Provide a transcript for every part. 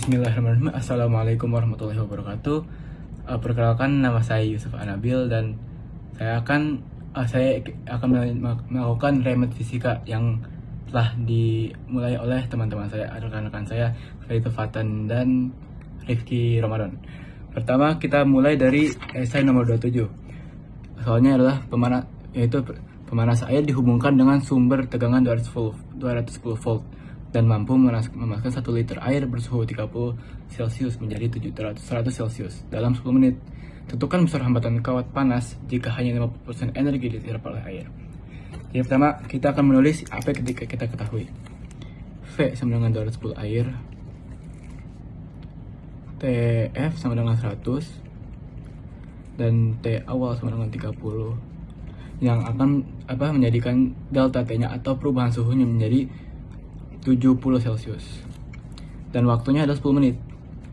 Bismillahirrahmanirrahim. Assalamualaikum warahmatullahi wabarakatuh. Perkenalkan, nama saya Yusuf Anabil dan saya akan melakukan remet fisika yang telah dimulai oleh teman-teman saya, rekan-rekan saya, Faithul Fatan dan Rifki Ramadan. Pertama, kita mulai dari esai nomor 27. Soalnya adalah pemanas air dihubungkan dengan sumber tegangan 210 volt dan mampu memanaskan 1 liter air bersuhu 30 Celcius menjadi 100 Celcius dalam 10 menit. Tentukan besar hambatan kawat panas jika hanya 50% energi diserap oleh air. Jadi pertama, kita akan menulis apa ketika kita ketahui. V sama dengan 210 air, TF sama dengan 100, dan T awal sama dengan 30, yang akan menjadikan delta T-nya atau perubahan suhunya menjadi 70 Celcius. Dan waktunya adalah 10 menit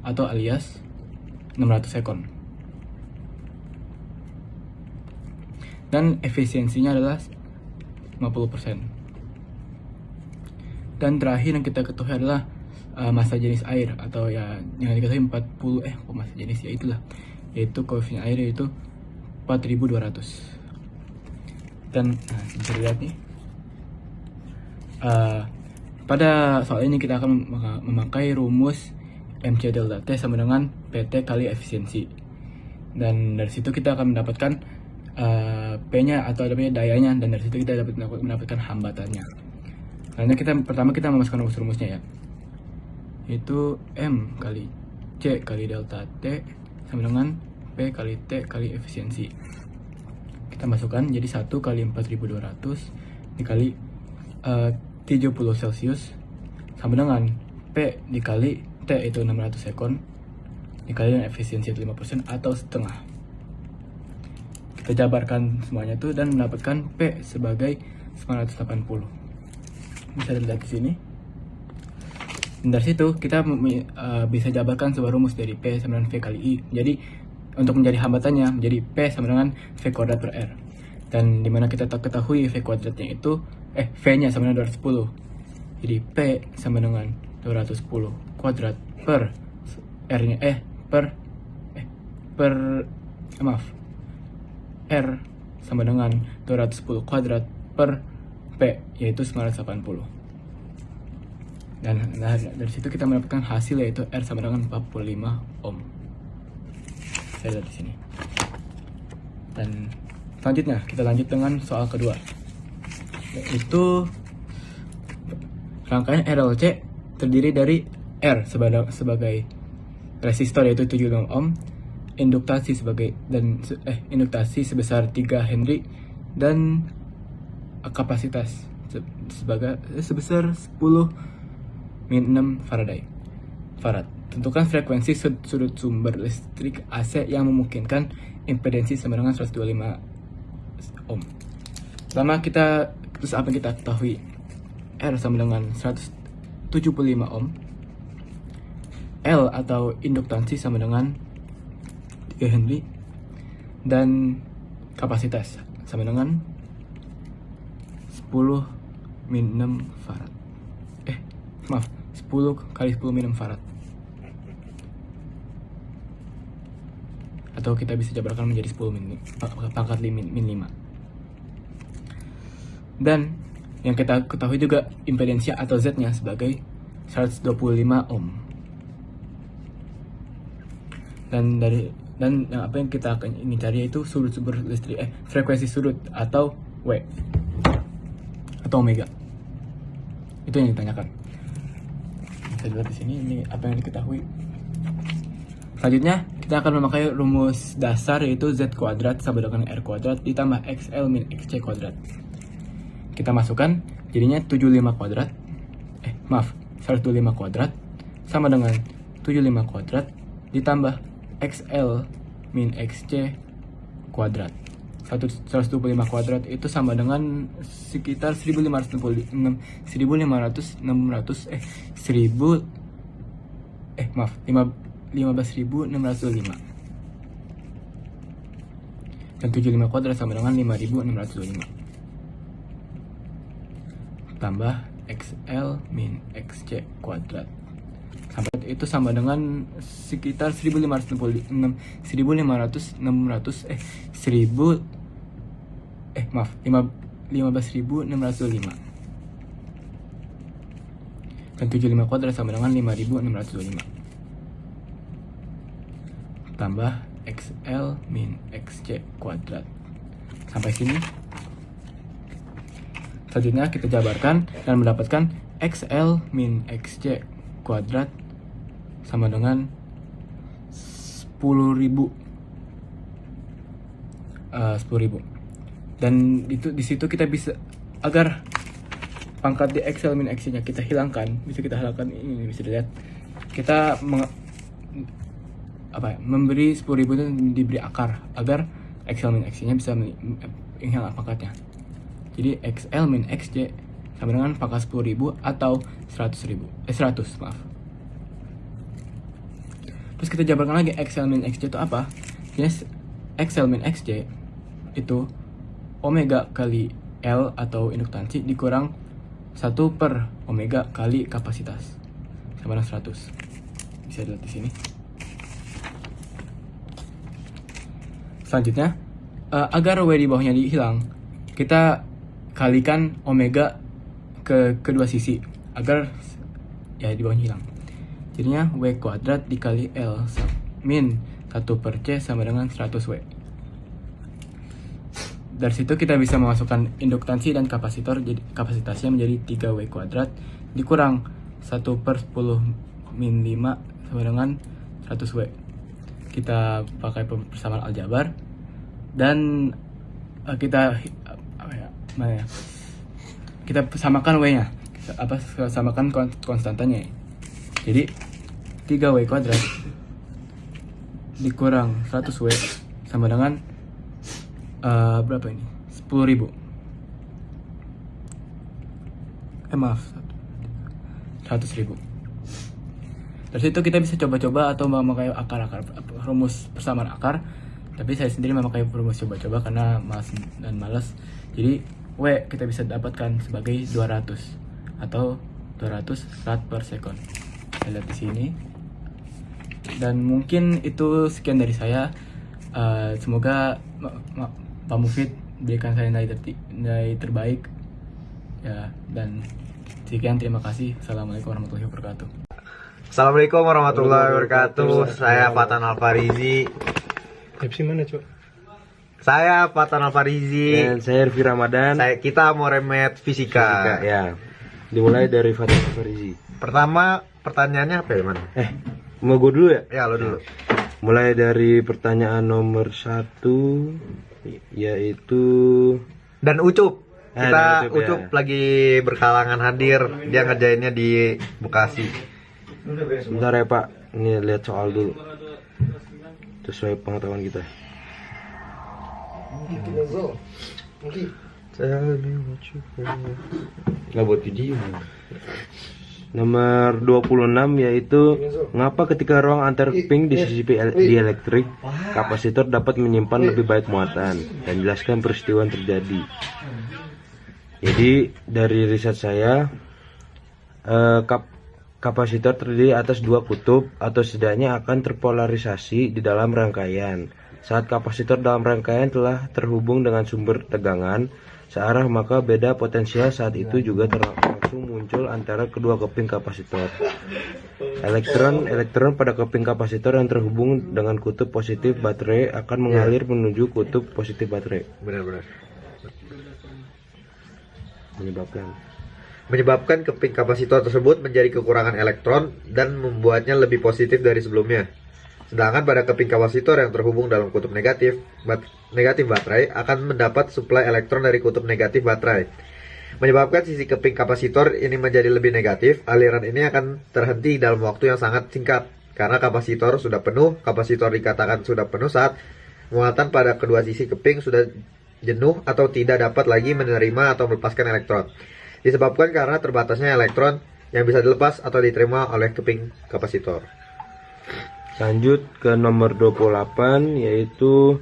atau alias 600 sekon. Dan efisiensinya adalah 50%. Dan terakhir yang kita ketahui adalah massa jenis air, atau ya yang diketahui 40 massa jenis ya itulah, yaitu koefisien air yaitu 4200. Dan bisa dilihat nih, pada soal ini kita akan memakai rumus MC delta T sama dengan PT kali efisiensi. Dan dari situ kita akan mendapatkan P-nya atau dayanya, dan dari situ kita dapat mendapatkan hambatannya. Karena pertama kita memasukkan rumus-rumusnya ya. Yaitu M kali C kali delta T sama dengan P kali T kali efisiensi. Kita masukkan jadi 1 kali 4200 dikali 70 Celcius sama dengan P dikali T itu 600 sekon dikali dengan efisiensi 5% atau setengah. Kita jabarkan semuanya itu dan mendapatkan P sebagai 980. Bisa dilihat di sini. Dan dari situ kita bisa jabarkan sebuah rumus dari P sama dengan V kali I. Jadi untuk menjadi hambatannya menjadi P sama dengan V kuadrat per R. Dan dimana kita ketahui V kuadratnya itu V-nya sama dengan 210. Jadi P sama dengan 210 kuadrat per R-nya R sama dengan 210 kuadrat per P yaitu 980. Dan dari situ kita mendapatkan hasil yaitu R sama dengan 45 ohm. Saya lihat di sini. Dan selanjutnya kita lanjut dengan soal kedua, yaitu rangkaian RLC terdiri dari R sebagai resistor yaitu 75 ohm, induktasi sebesar 3 Henry, dan kapasitas sebesar 10-6 Farad. Tentukan frekuensi sudut sumber listrik AC yang memungkinkan impedensi sama dengan 125 ohm. Pertama terus apa yang kita ketahui? R sama dengan 175 ohm, L atau induktansi sama dengan 3 Henry, dan kapasitas sama dengan 10-6 Farad. 10 kali 10-6 Farad. Atau kita bisa jabarkan menjadi 10 pangkat min 5. Dan yang kita ketahui juga impedensinya atau Z-nya sebagai 125 ohm. Dan yang apa yang kita akan ingin cari yaitu sudut sumber listrik frekuensi sudut atau W atau omega. Itu yang ditanyakan. Bisa dilihat di sini, ini apa yang diketahui. Selanjutnya kita akan memakai rumus dasar yaitu Z kuadrat sama dengan R kuadrat ditambah XL min XC kuadrat. Kita masukkan jadinya 125 kuadrat sama dengan 75 kuadrat ditambah XL min XC kuadrat. 125 kuadrat itu sama dengan sekitar 15.605. Dan 75 kuadrat sama dengan 5.605 tambah XL min XC kuadrat itu sama dengan sekitar 1525 dan 75 kuadrat sama dengan 5625 tambah XL min XC kuadrat. Sampai sini. Selanjutnya kita jabarkan dan mendapatkan XL min XC kuadrat sama dengan 10.000. Dan itu di situ kita bisa, agar pangkat di XL min XC nya kita hilangkan, bisa kita hilangkan. Ini bisa dilihat, kita memberi 10.000 itu diberi akar agar XL min XC nya bisa hilang pangkatnya. Jadi XL min XC sama dengan pangkat 10.000 atau 100, maaf. Terus kita jabarkan lagi XL min XC itu apa? Yes, XL min XC itu omega kali L atau induktansi dikurang 1 per omega kali kapasitas sama dengan 100. Bisa dilihat di sini. Selanjutnya, agar W di bawahnya dihilang, kita kalikan omega ke kedua sisi agar ya di bawahnya hilang. Jadinya W kuadrat dikali L min 1 per C sama dengan 100W. Dari situ kita bisa memasukkan induktansi dan kapasitor, jadi kapasitasnya menjadi 3W kuadrat dikurang 1 per 10 min 5 sama dengan 100W. Kita pakai persamaan aljabar dan kita kita samakan W-nya, samakan konstantanya. Jadi 3W kuadrat dikurang 100W sama dengan berapa ini? 10.000. Maaf, 100.000. Dari situ kita bisa coba-coba atau memakai akar-akar, rumus persamaan akar. Tapi saya sendiri memakai rumus coba-coba karena malas. Jadi W kita bisa dapatkan sebagai 200 atau 200 rad per sekon. Saya lihat di sini. Dan mungkin itu sekian dari saya. Semoga Pak Mufid berikan saya nilai terbaik. Ya, dan sekian, terima kasih. Assalamualaikum warahmatullahi wabarakatuh. Assalamualaikum warahmatullahi wabarakatuh. Saya Fatan Alfarizi. FC mana, Cok? Saya Fatan Alfarizi. Dan saya Ervi Ramadan. Kita mau remet fisika. Ya. Dimulai dari Fatan Alfarizi. Pertama, pertanyaannya apa ya, Man? Mau gue dulu ya? Ya, lo dulu. Mulai dari pertanyaan nomor 1, yaitu Dan Ucup. Kita dan Ucup, Ucup ya. lagi berkalangan hadir. Dia ngerjainnya di Bekasi. Sebentar ya, Pak. Ini lihat soal dulu. Sesuai pengetahuan kita. Nggak buat video. Nomor 26 yaitu mengapa ketika ruang antar ping di sisi dielektrik kapasitor dapat menyimpan lebih baik muatan, dan jelaskan peristiwa yang terjadi. Jadi dari riset saya, kapasitor terdiri atas dua kutub atau setidaknya akan terpolarisasi di dalam rangkaian. Saat kapasitor dalam rangkaian telah terhubung dengan sumber tegangan searah, maka beda potensial saat itu juga langsung muncul antara kedua keping kapasitor. Elektron pada keping kapasitor yang terhubung dengan kutub positif baterai akan mengalir menuju kutub positif baterai. Benar-benar. Menyebabkan keping kapasitor tersebut menjadi kekurangan elektron dan membuatnya lebih positif dari sebelumnya. Sedangkan pada keping kapasitor yang terhubung dalam kutub negatif baterai akan mendapat suplai elektron dari kutub negatif baterai. Menyebabkan sisi keping kapasitor ini menjadi lebih negatif, aliran ini akan terhenti dalam waktu yang sangat singkat. Karena kapasitor sudah penuh, kapasitor dikatakan sudah penuh saat muatan pada kedua sisi keping sudah jenuh atau tidak dapat lagi menerima atau melepaskan elektron. Disebabkan karena terbatasnya elektron yang bisa dilepas atau diterima oleh keping kapasitor. Lanjut ke nomor 28, yaitu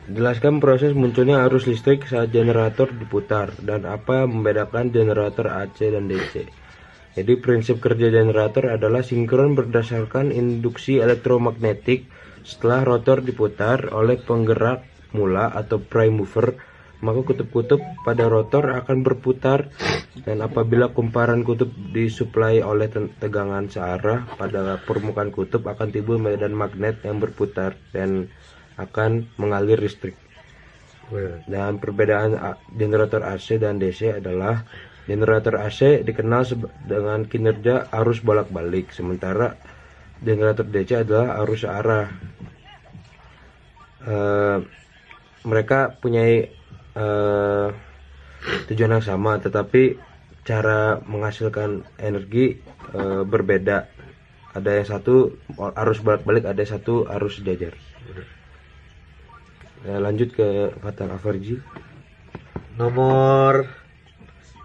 jelaskan proses munculnya arus listrik saat generator diputar dan apa yang membedakan generator AC dan DC. Jadi prinsip kerja generator adalah sinkron berdasarkan induksi elektromagnetik. Setelah rotor diputar oleh penggerak mula atau prime mover, maka kutub-kutub pada rotor akan berputar, dan apabila kumparan kutub disuplai oleh tegangan searah pada permukaan kutub, akan timbul medan magnet yang berputar dan akan mengalir listrik. Dan perbedaan generator AC dan DC adalah generator AC dikenal dengan kinerja arus bolak-balik, sementara generator DC adalah arus searah. Mereka punya tujuan yang sama, tetapi cara menghasilkan energi berbeda. Ada yang satu arus bolak-balik, ada yang satu arus sejajar. Lanjut ke Fatal Averji. Nomor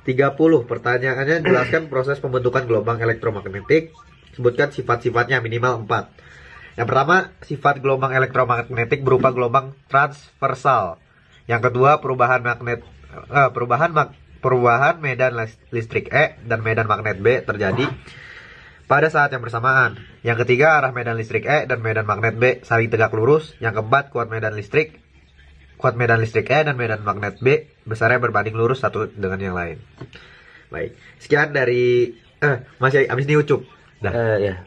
30, pertanyaannya jelaskan proses pembentukan gelombang elektromagnetik. Sebutkan sifat-sifatnya minimal 4. Yang pertama, sifat gelombang elektromagnetik berupa gelombang transversal. Yang kedua, perubahan medan listrik E dan medan magnet B terjadi pada saat yang bersamaan. Yang ketiga, arah medan listrik E dan medan magnet B saling tegak lurus. Yang keempat, kuat medan listrik E dan medan magnet B besarnya berbanding lurus satu dengan yang lain. Baik, sekian dari masih abis ini Ucup. Ya.